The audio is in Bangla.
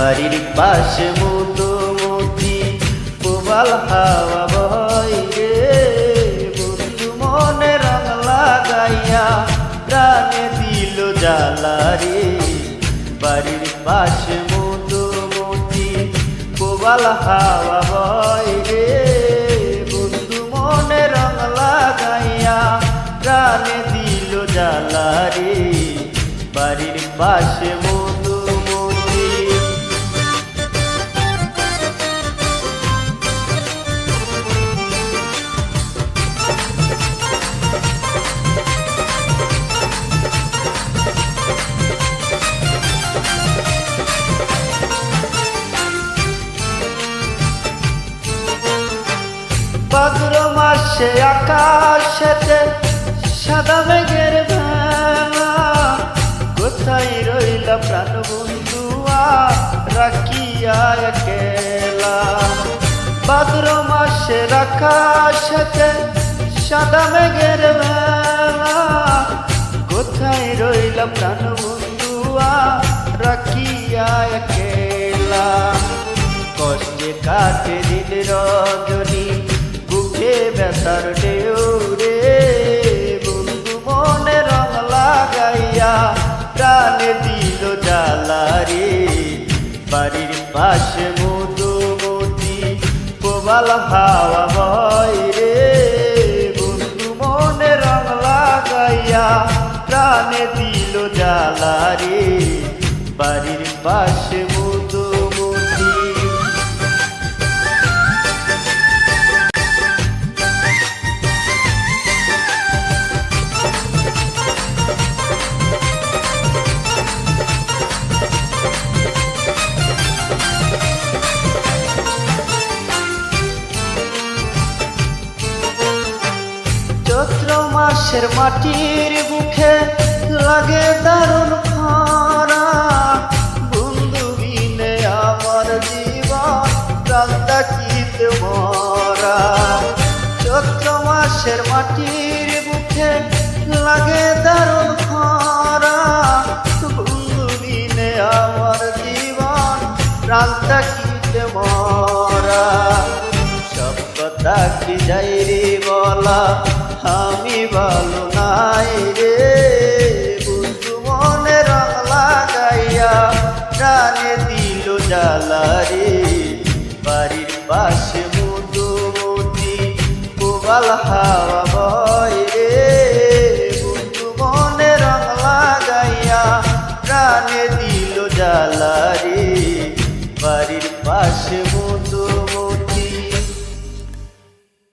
বাড়ির পাশে মধুমতি প্রবাল হাওয়া বয় রে বন্ধু মনে রং লাগাইয়া প্রাণে দিল জ্বালা রে বাড়ির পাশে মধুমতি প্রবাল হাওয়া বয় রে বন্ধু মনে রং লাগাইয়া প্রাণে দিল জ্বালা রে বাড়ির পাশে ভাদ্র মাসে আকাশেতে সাদা মেঘের ভেলা কোথায় রইলা প্রাণ বন্ধুয়া রাখিয়া একেলা ভাদ্র মাসে আকাশেতে সাদা মেঘের ভেলা কোথায় রইলা প্রাণ বন্ধুয়া রাখিয়া একেলা কষ্টে কাটে দিন রজনী বুকে ব্যথার ঢেউ রে বন্ধু মনে রং লাগাইয়া প্রাণে দিল জ্বালা রে বাড়ির পাশে মধুমতি প্রবাল হাওয়া বয় রে বন্ধু মনে রং লাগাইয়া প্রাণে দিল জ্বালা রে বাড়ির পাশে চৈত্র মাসের মাটির বুকে লাগে দারুণ খরা বন্ধু বিনে আমার জীবন প্রাণ ডাকিতে মরা চৈত্র মাসের মাটির বুকে লাগে দারুণ খরা বন্ধু বিনে আমার জীবন প্রাণ ডাকিতে মরা সব কথা কি যাই রে বলা আমি ভালো নাই রে বন্ধু মনে রং লাগাইয়া প্রাণে দিল জ্বালা রে বাড়ির পাশে মধুমতি প্রবাল হাওয়া বয় রে বন্ধু মনে রং লাগাইয়া প্রাণে দিল জ্বালা রে বাড়ির পাশে